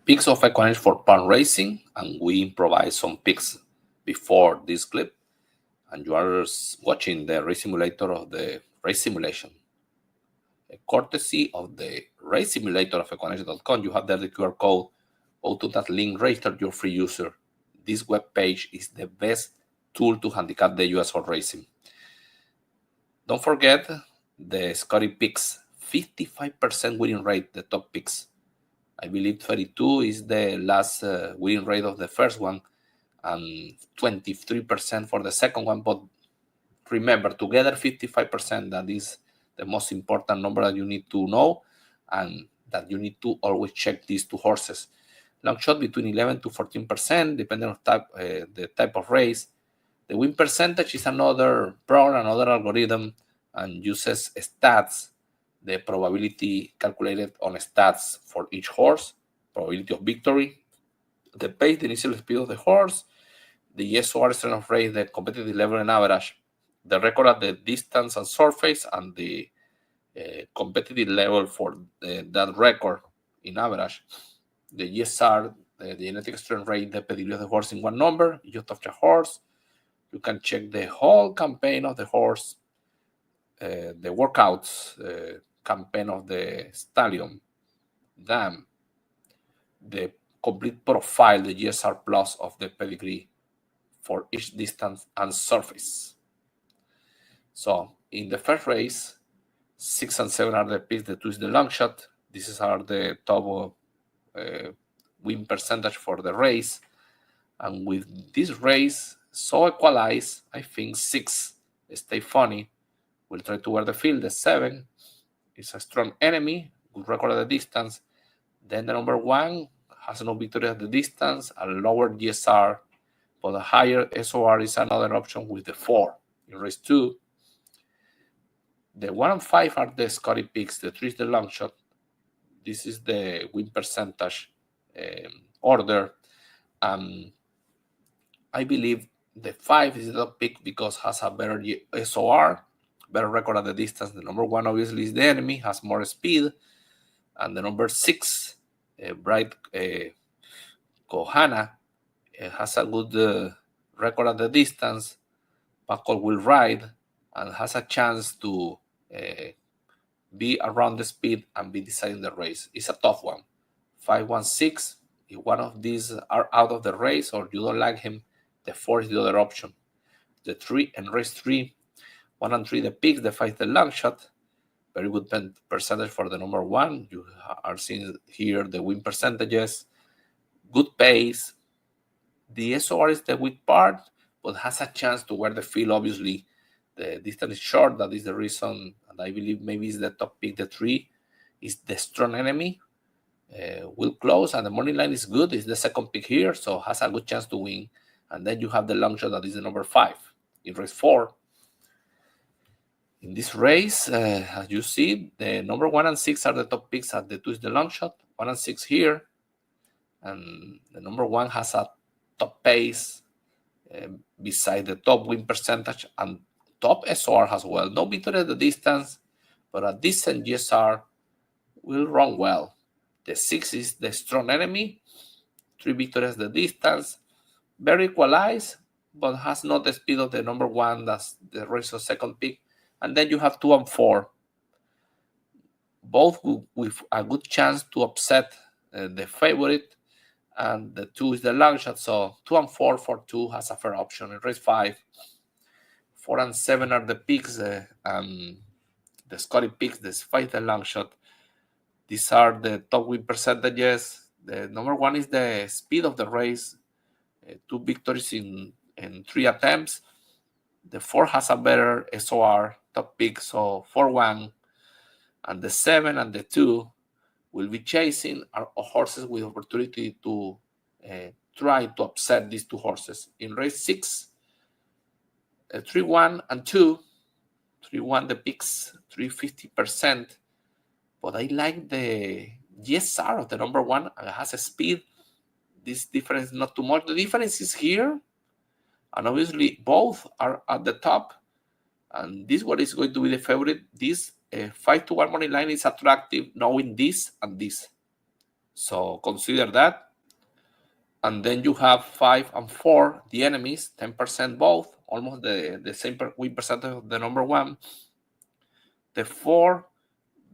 Picks of Equinage for Parx Racing, and we improvise some picks before this clip. And you are watching the race simulator of the race simulation. A courtesy of the race simulator of Equinage.com. You have there the QR code. Go to that link, register your free user. This web page is the best tool to handicap the US horse racing. Don't forget the Scotty picks, 55% winning rate, the top picks. I believe 32 is the last winning rate of the first one, and 23% for the second one. But remember, together 55%, that is the most important number that you need to know, and that you need to always check these two horses. Long shot between 11 to 14%, depending on the type of race. The win percentage is another program, another algorithm, and uses stats, the probability calculated on stats for each horse, probability of victory, the pace, the initial speed of the horse, the SOR strength of race, the competitive level and average, the record at the distance and surface, and the competitive level for that record in average, the GSR, the genetic strength rate, the pedigree of the horse in one number. You touch a horse, you can check the whole campaign of the horse, the workouts campaign of the stallion, dam, the complete profile, the GSR plus of the pedigree for each distance and surface. So in the first race, 6 and 7 are the picks, the 2 is the long shot. These are the top win percentage for the race. And with this race so equalized, I think 6, Stay Funny, will try to wear the field. The 7 is a strong enemy, good record at the distance. Then the number 1 has no victory at the distance, a lower GSR, but a higher SOR is another option with the 4. In race 2, the 1 and 5 are the Scotty picks, the 3 is the long shot. This is the win percentage order. I believe the 5 is the top pick because it has a better SOR, better record at the distance. The number 1 obviously is the enemy, has more speed. And the number 6, Bright Kohana, has a good record at the distance. Paco will ride and has a chance to be around the speed and be deciding the race. It's a tough one. 5, 1, 6. If one of these are out of the race or you don't like him, the 4 is the other option. The 3 and race 3, 1 and 3 the picks, the 5 the long shot. Very good percentage for the number 1. You are seeing here the win percentages. Good pace. The SOR is the weak part, but has a chance to wear the field. Obviously, the distance is short. That is the reason, and I believe maybe it's the top pick. The 3 is the strong enemy. Will close, and the money line is good. It's the second pick here, so has a good chance to win. And then you have the long shot, that is the number 5 in race 4. In this race, as you see, the number 1 and 6 are the top picks, and the 2 is the long shot. 1 and 6 here, and the number 1 has a top pace beside the top win percentage and top SOR as well. No victory at the distance, but a decent GSR, will run well. The 6 is the strong enemy, 3 victories at the distance, very equalized, but has not the speed of the number 1, that's the race of second pick. And then you have 2 and 4, both with a good chance to upset the favorite, and the 2 is the long shot. So 2 and 4 for 2 has a fair option. In race 5, 4 and 7 are the picks, the Scotty picks, the 5 the long shot. These are the top win percentages. The number 1 is the speed of the race, 2 victories in 3 attempts. The 4 has a better SOR, top pick, so 4-1. And the 7 and the 2 will be chasing are horses with opportunity to try to upset these 2 horses. In race 6, 3-1 and 2. 3-1 the picks, 350%. But I like the GSR of the number 1. It has a speed. This difference is not too much. The difference is here. And obviously, both are at the top. And this one is going to be the favorite. This 5-1 money line is attractive, knowing this and this. So consider that. And then you have 5 and 4, the enemies, 10% both, almost the same win percentage of the number 1. The 4,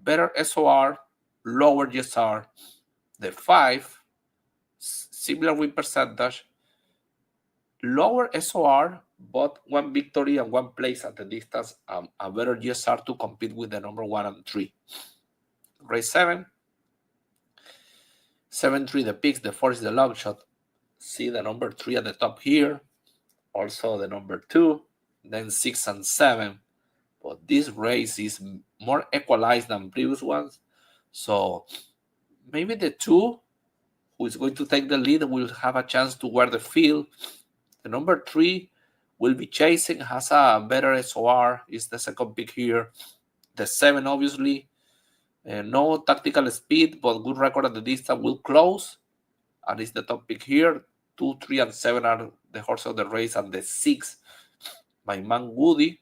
better SOR, lower GSR. The 5, similar win percentage, lower SOR, but 1 victory and 1 place at the distance, a better GSR to compete with the number 1 and 3. Race 7, 7-3 the picks, the 4 is the long shot. See the number 3 at the top here, also the number 2, then 6 and 7. But this race is more equalized than previous ones. So maybe the 2 who is going to take the lead will have a chance to wear the field. The number 3 will be chasing, has a better SOR, is the second pick here. The 7, obviously, no tactical speed, but good record at the distance, will close, and is the top pick here. 2, 3, and 7 are the horse of the race, and the 6, my man Woody,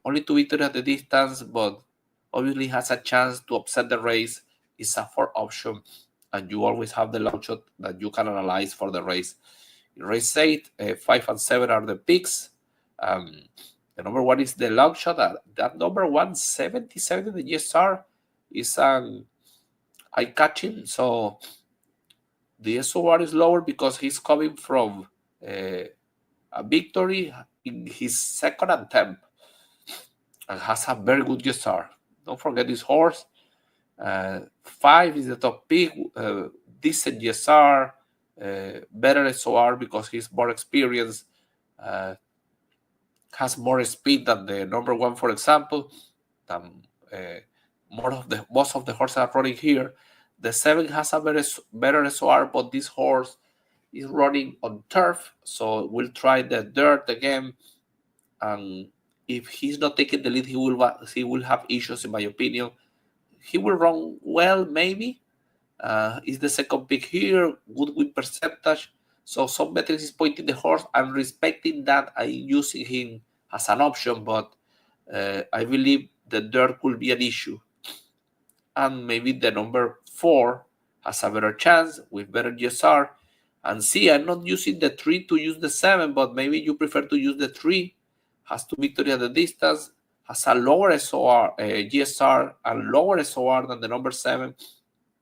only 2 victories at the distance, but obviously has a chance to upset the race. It's a 4 option, and you always have the long shot that you can analyze for the race. In race 8, 5 and 7 are the picks. The number 1 is the long shot. That number 1, 77 in the GSR, is eye-catching. So the SOR is lower because he's coming from a victory in his second attempt and has a very good GSR. Don't forget this horse. 5 is the top pick, decent GSR, better SOR because he's more experienced, has more speed than the number 1, for example. Most of the horses are running here. The 7 has a better SOR, but this horse is running on turf, so we'll try the dirt again. And if he's not taking the lead, he will have issues, in my opinion. He will run well, maybe. Is the second pick here, good win percentage. So some metrics is pointing the horse. I'm respecting that. I'm using him as an option, but I believe the dirt could be an issue. And maybe the number 4 has a better chance with better GSR. And see, I'm not using the 3 to use the 7, but maybe you prefer to use the 3. Has 2 victories at the distance, has a lower SOR, GSR, and lower SOR than the number 7.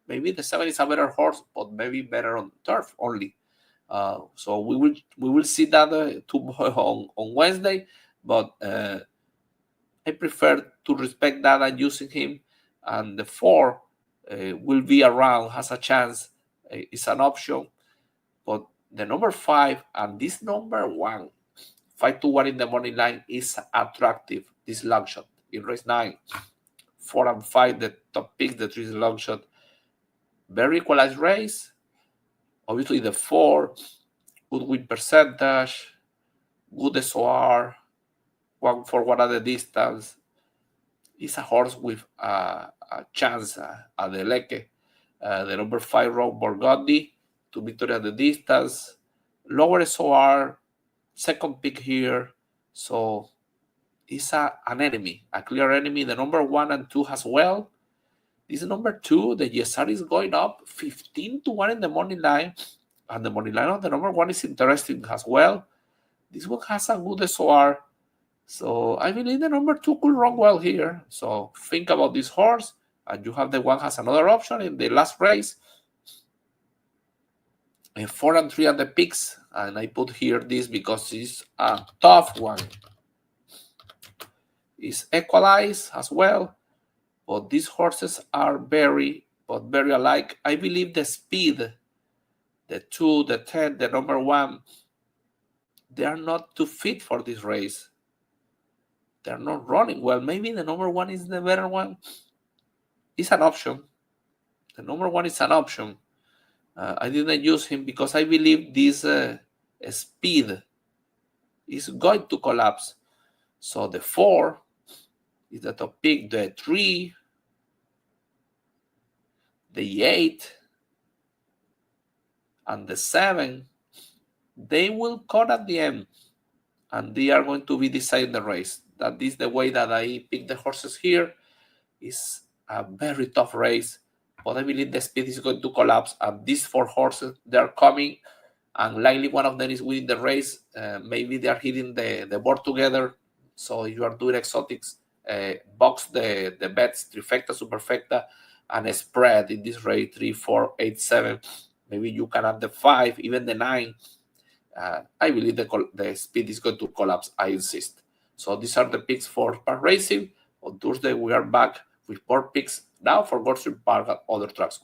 Maybe the 7 is a better horse, but maybe better on turf only. So we will see that on Wednesday, but I prefer to respect that and using him. And the 4 will be around, has a chance, is an option. But the number 5 and this number 1, 5-1 in the money line, is attractive. This long shot in race 9, 4 and 5, the top picks, the 3 is a long shot. Very equalized race. Obviously, the 4, good win percentage, good SOR, 1 for 1 at the distance. It's a horse with a chance at the Leke. The number 5, Rob Borgondi, 2 victories at the distance. Lower SOR, second pick here. So it's an enemy, a clear enemy. The number 1 and 2 as well. This number 2, the GSR is going up 15-1 in the money line. And the money line of the number 1 is interesting as well. This one has a good SOR. So I believe the number 2 could run well here. So think about this horse. And you have the 1 has another option in the last race. And 4 and 3 are the picks. And I put here this because it's a tough one. It's equalized as well. But these horses are very alike. I believe the speed, the 2, the 10, the number 1, they are not too fit for this race. They're not running well. Maybe the number 1 is the better one. It's an option. The number 1 is an option. I didn't use him because I believe this speed is going to collapse. So the 4 is the top pick. The 3, the 8, and the 7, they will cut at the end, and they are going to be deciding the race. That is the way that I pick the horses here. It's a very tough race. but I believe the speed is going to collapse. And these 4 horses, they are coming, and likely one of them is winning the race. Maybe they are hitting the board together. So if you are doing exotics, box the bets, trifecta, superfecta, and a spread in this race 3, 4, 8, 7. Maybe you can add the 5, even the 9. I believe the speed is going to collapse, I insist. So these are the picks for Parx Racing. On Tuesday, we are back with more picks now for Gulfstream Park and other tracks.